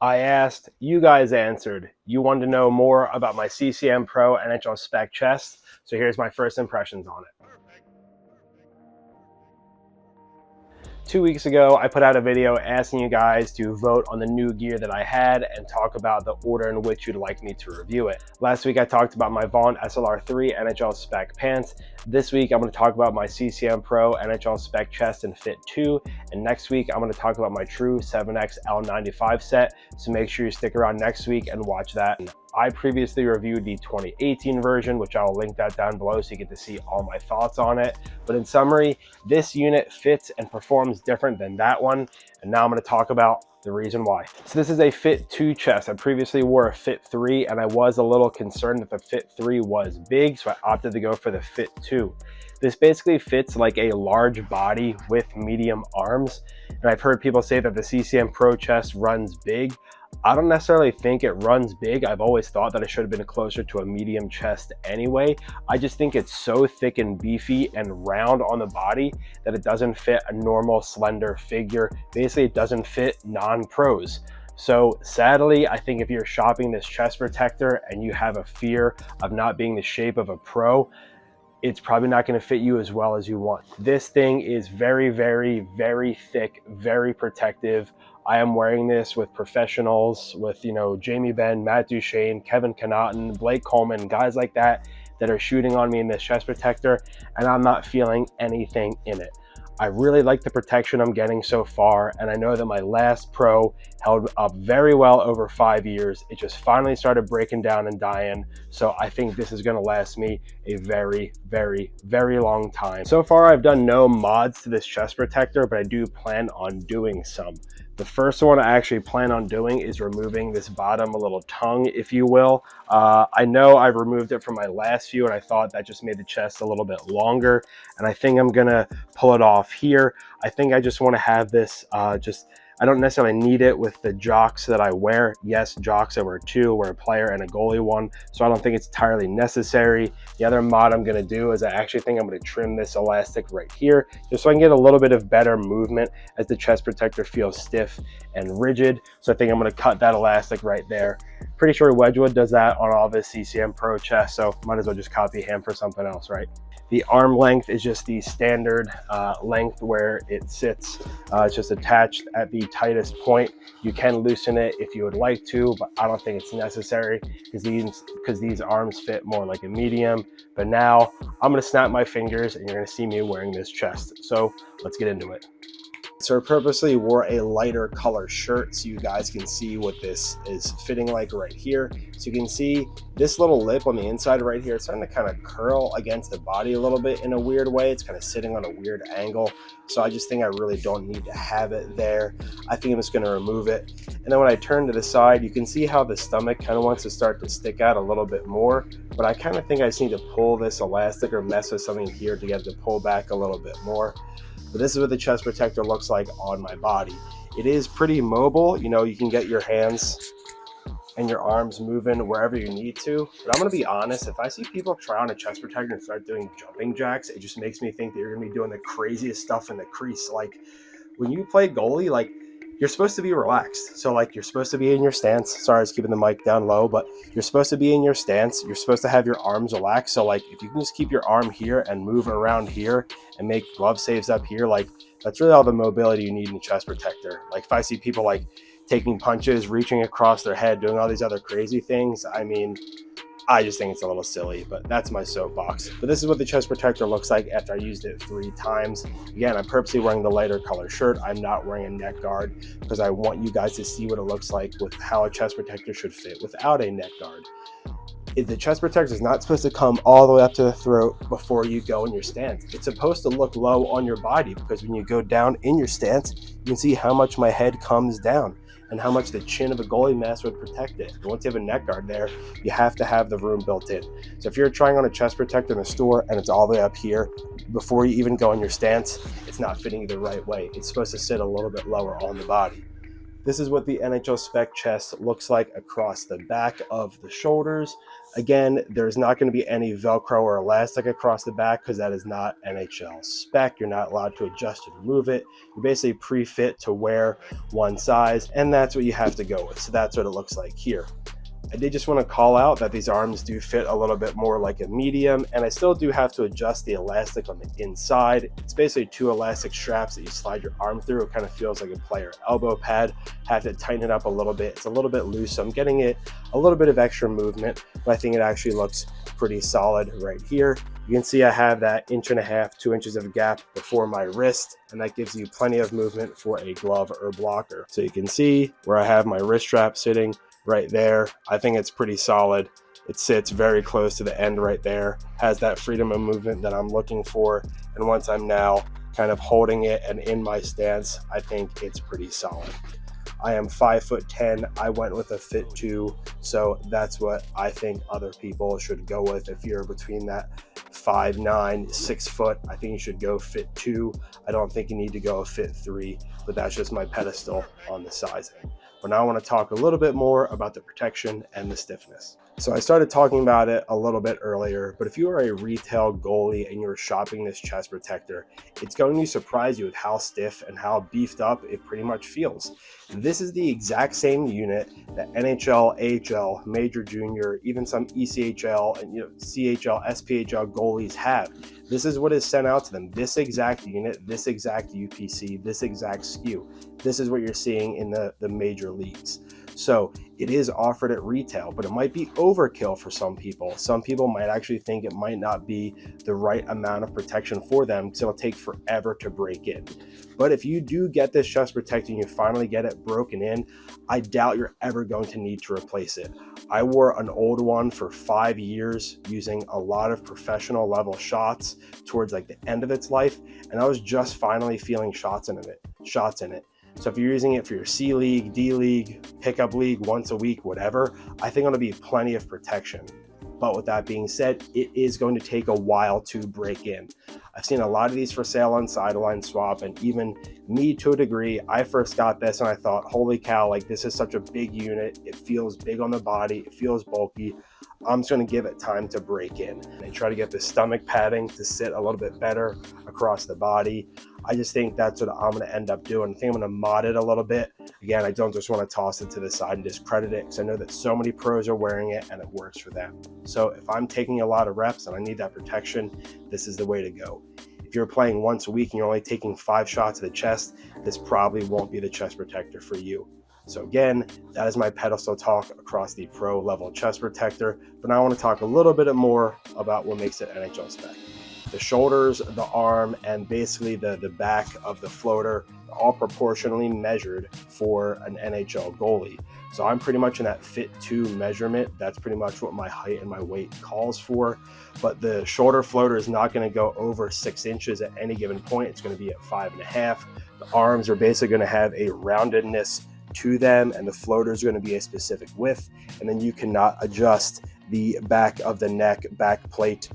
I asked, you guys answered. You wanted to know more about my CCM Pro NHL Spec chest, so here's my first impressions on it. 2 weeks ago, I put out a video asking you guys to vote on the new gear that I had and talk about the order in which you'd like me to review it. Last week, I talked about my Vaughn SLR3 NHL Spec Pants. This week, I'm going to talk about my CCM Pro NHL Spec Chest and Fit 2. And next week, I'm going to talk about my True 7X L95 set. So make sure you stick around next week and watch that. I previously reviewed the 2018 version, which I'll link that down below so you get to see all my thoughts on it. But in summary, this unit fits and performs different than that one. And now I'm going to talk about the reason why. So this is a Fit 2 chest. I previously wore a Fit 3 and I was a little concerned that the Fit 3 was big, so I opted to go for the Fit 2. This basically fits like a large body with medium arms. And I've heard people say that the CCM Pro chest runs big. I don't necessarily think it runs big. I've always thought that it should have been closer to a medium chest anyway. I just think it's so thick and beefy and round on the body that it doesn't fit a normal slender figure. Basically, it doesn't fit non-pros. So sadly, I think if you're shopping this chest protector and you have a fear of not being the shape of a pro, it's probably not going to fit you as well as you want. This thing is very, very, very thick, very protective. I am wearing this with professionals, with, Jamie Benn, Matt Duchene, Kevin Connaughton, Blake Coleman, guys like that are shooting on me in this chest protector, and I'm not feeling anything in it. I really like the protection I'm getting so far, and I know that my last Pro held up very well over 5 years. It just finally started breaking down and dying, so I think this is going to last me a very, very, very long time. So far, I've done no mods to this chest protector, but I do plan on doing some. The first one I actually plan on doing is removing this bottom little tongue, if you will. I know I removed it from my last few, and I thought that just made the chest a little bit longer, and I think I'm gonna pull it off here. I think I just want to have this I don't necessarily need it with the jocks that I wear. Yes, jocks I wear two, wear a player and a goalie one, so I don't think it's entirely necessary. The other mod I'm going to do is I actually think I'm going to trim this elastic right here, just so I can get a little bit of better movement as the chest protector feels stiff and rigid. So I think I'm going to cut that elastic right there. Pretty sure Wedgwood does that on all of his CCM Pro chests, so might as well just copy him for something else, right? The arm length is just the standard length where it sits. It's just attached at the tightest point. You can loosen it if you would like to, but I don't think it's necessary because these arms fit more like a medium. But now I'm gonna snap my fingers and you're gonna see me wearing this chest. So let's get into it. So I purposely wore a lighter color shirt so you guys can see what this is fitting like right here. So you can see this little lip on the inside right here, it's starting to kind of curl against the body a little bit in a weird way. It's kind of sitting on a weird angle. So I just think I really don't need to have it there. I think I'm just going to remove it. And then when I turn to the side, you can see how the stomach kind of wants to start to stick out a little bit more. But I kind of think I just need to pull this elastic or mess with something here to get it to pull back a little bit more. But this is what the chest protector looks like on my body. It is pretty mobile. You can get your hands and your arms moving wherever you need to. But I'm going to be honest, if I see people try on a chest protector and start doing jumping jacks, it just makes me think that you're going to be doing the craziest stuff in the crease. Like when you play goalie, like you're supposed to be relaxed. So like you're supposed to be in your stance. Sorry, I was keeping the mic down low, but you're supposed to be in your stance. You're supposed to have your arms relaxed. So like if you can just keep your arm here and move around here and make glove saves up here, like that's really all the mobility you need in a chest protector. Like if I see people like taking punches, reaching across their head, doing all these other crazy things, I mean, I just think it's a little silly, but that's my soapbox. But this is what the chest protector looks like after I used it 3 times. Again, I'm purposely wearing the lighter color shirt. I'm not wearing a neck guard because I want you guys to see what it looks like with how a chest protector should fit without a neck guard. The chest protector is not supposed to come all the way up to the throat before you go in your stance. It's supposed to look low on your body because when you go down in your stance, you can see how much my head comes down and how much the chin of a goalie mask would protect it. And once you have a neck guard there, you have to have the room built in. So if you're trying on a chest protector in the store and it's all the way up here, before you even go in your stance, it's not fitting you the right way. It's supposed to sit a little bit lower on the body. This is what the NHL Spec chest looks like across the back of the shoulders. Again, there's not going to be any Velcro or elastic across the back because that is not NHL Spec. You're not allowed to adjust or remove it. You're basically pre-fit to wear one size, and that's what you have to go with. So that's what it looks like here. I did just want to call out that these arms do fit a little bit more like a medium, and I still do have to adjust the elastic on the inside. It's basically two elastic straps that you slide your arm through. It kind of feels like a player elbow pad. Have to tighten it up a little bit. It's a little bit loose, so I'm getting it a little bit of extra movement, but I think it actually looks pretty solid right here. You can see I have that 1.5 inches, 2 inches of gap before my wrist, and that gives you plenty of movement for a glove or blocker. So you can see where I have my wrist strap sitting right there. I think it's pretty solid. It sits very close to the end right there, has that freedom of movement that I'm looking for. And once I'm now kind of holding it and in my stance, I think it's pretty solid. I am 5'10". I went with a fit 2, so that's what I think other people should go with. If you're between that 5'9", 6 foot, I think you should go fit 2. I don't think you need to go a fit 3, but that's just my pedestal on the sizing. But now I want to talk a little bit more about the protection and the stiffness. So I started talking about it a little bit earlier, but if you are a retail goalie and you're shopping this chest protector, it's going to surprise you with how stiff and how beefed up it pretty much feels. This is the exact same unit that NHL, AHL, Major Junior, even some ECHL and CHL, SPHL goalies have. This is what is sent out to them. This exact unit, this exact UPC, this exact SKU. This is what you're seeing in the major leagues. So it is offered at retail, but it might be overkill for some people. Some people might actually think it might not be the right amount of protection for them because it'll take forever to break in. But if you do get this chest protector and you finally get it broken in, I doubt you're ever going to need to replace it. I wore an old one for 5 years using a lot of professional level shots towards like the end of its life, and I was just finally feeling shots in it. So if you're using it for your C League, D League, pickup league, once a week, whatever, I think it'll be plenty of protection. But with that being said, it is going to take a while to break in. I've seen a lot of these for sale on Sideline Swap, and even me to a degree, I first got this and I thought, holy cow, like this is such a big unit. It feels big on the body. It feels bulky. I'm just going to give it time to break in. And try to get the stomach padding to sit a little bit better across the body. I just think that's what I'm going to end up doing. I think I'm going to mod it a little bit. Again, I don't just want to toss it to the side and discredit it because I know that so many pros are wearing it and it works for them. So if I'm taking a lot of reps and I need that protection, this is the way to go. If you're playing once a week and you're only taking 5 shots to the chest, this probably won't be the chest protector for you. So again, that is my pedestal talk across the pro level chest protector. But now I want to talk a little bit more about what makes it NHL Spec. The shoulders, the arm, and basically the back of the floater are all proportionally measured for an NHL goalie. So I'm pretty much in that fit 2 measurement. That's pretty much what my height and my weight calls for. But the shoulder floater is not going to go over 6 inches at any given point. It's going to be at 5.5. The arms are basically going to have a roundedness to them, and the floater is going to be a specific width, and then you cannot adjust the back of the neck back plate.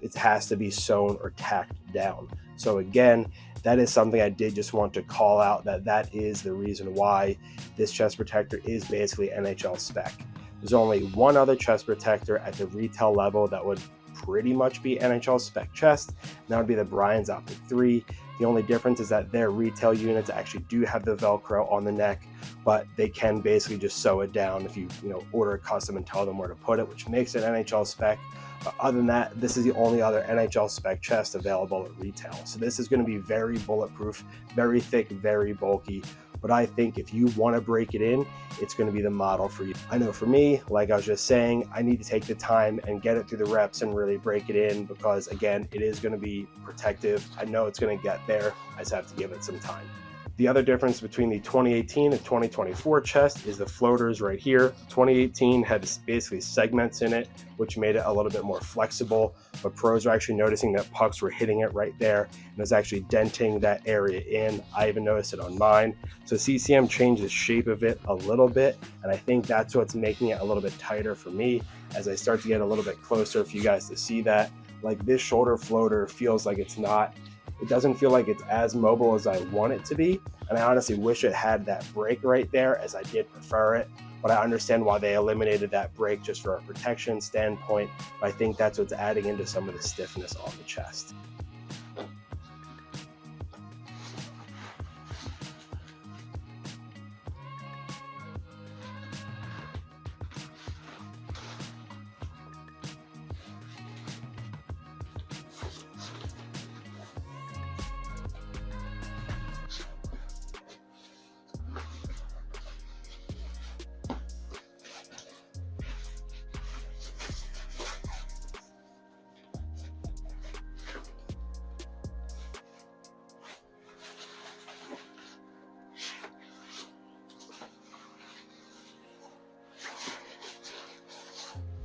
It has to be sewn or tacked down. So again, that is something I did just want to call out, that is the reason why this chest protector is basically NHL Spec. There's only one other chest protector at the retail level that would pretty much be NHL Spec chest, and that would be the Brian's Optic 3. The only difference is that their retail units actually do have the Velcro on the neck, but they can basically just sew it down if you order a custom and tell them where to put it, which makes it NHL Spec. But other than that, this is the only other NHL Spec chest available at retail. So this is going to be very bulletproof, very thick, very bulky. But I think if you want to break it in, it's going to be the model for you. I know for me, like I was just saying, I need to take the time and get it through the reps and really break it in because, again, it is going to be protective. I know it's going to get there. I just have to give it some time. The other difference between the 2018 and 2024 chest is the floaters right here. 2018 had basically segments in it, which made it a little bit more flexible, but pros are actually noticing that pucks were hitting it right there, and it was actually denting that area in. I even noticed it on mine. So CCM changed the shape of it a little bit, and I think that's what's making it a little bit tighter for me as I start to get a little bit closer for you guys to see that. Like this shoulder floater feels like it's not It doesn't feel like it's as mobile as I want it to be, and I honestly wish it had that brake right there, as I did prefer it. But I understand why they eliminated that brake, just for a protection standpoint. But I think that's what's adding into some of the stiffness on the chest.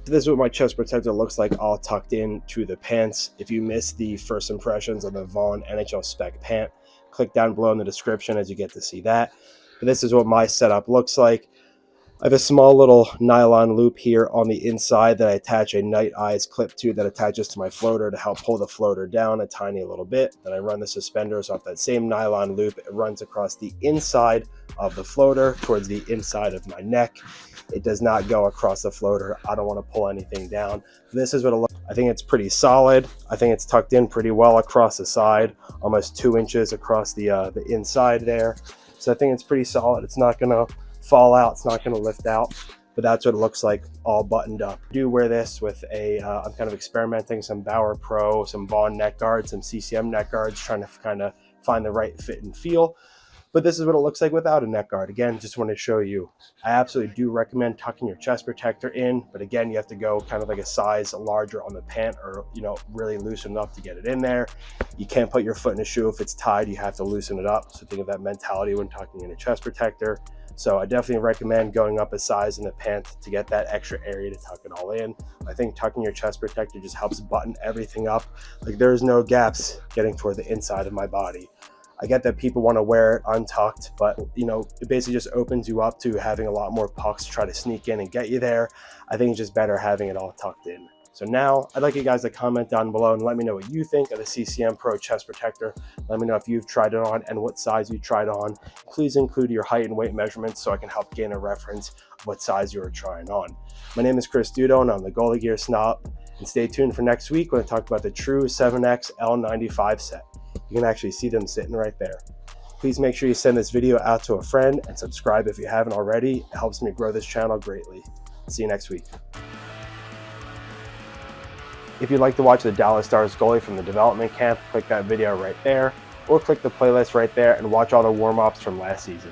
This is what my chest protector looks like, all tucked into the pants. If you missed the first impressions of the Vaughn NHL Spec pant, click down below in the description as you get to see that. But this is what my setup looks like. I have a small little nylon loop here on the inside that I attach a night eyes clip to, that attaches to my floater to help pull the floater down a tiny little bit. Then I run the suspenders off that same nylon loop. It runs across the inside of the floater towards the inside of my neck. It does not go across the floater. I don't want to pull anything down. This is what it looks like. I think it's pretty solid. I think it's tucked in pretty well across the side, almost 2 inches across the inside there. So I think it's pretty solid. It's not gonna fall out, it's not gonna lift out, but that's what it looks like, all buttoned up. I do wear this with I'm kind of experimenting, some Bauer Pro, some Vaughn neck guards, some CCM neck guards, trying to kind of find the right fit and feel. But this is what it looks like without a neck guard. Again, just want to show you. I absolutely do recommend tucking your chest protector in, but again, you have to go kind of like a size larger on the pant, or really loosen up to get it in there. You can't put your foot in a shoe if it's tied. You have to loosen it up. So think of that mentality when tucking in a chest protector. So I definitely recommend going up a size in the pant to get that extra area to tuck it all in. I think tucking your chest protector just helps button everything up. Like, there's no gaps getting toward the inside of my body. I get that people want to wear it untucked, but it basically just opens you up to having a lot more pucks try to sneak in and get you there. I think it's just better having it all tucked in. So now I'd like you guys to comment down below and let me know what you think of the CCM Pro chest protector. Let me know if you've tried it on and what size you tried on. Please include your height and weight measurements so I can help gain a reference of what size you are trying on. My name is Dudo, and I'm the Goalie Gear Snob. And stay tuned for next week when I talk about the true 7X L95 set. You can actually see them sitting right there. Please make sure you send this video out to a friend and subscribe if you haven't already. It helps me grow this channel greatly. See you next week. If you'd like to watch the Dallas Stars goalie from the development camp, click that video right there, or click the playlist right there and watch all the warm-ups from last season.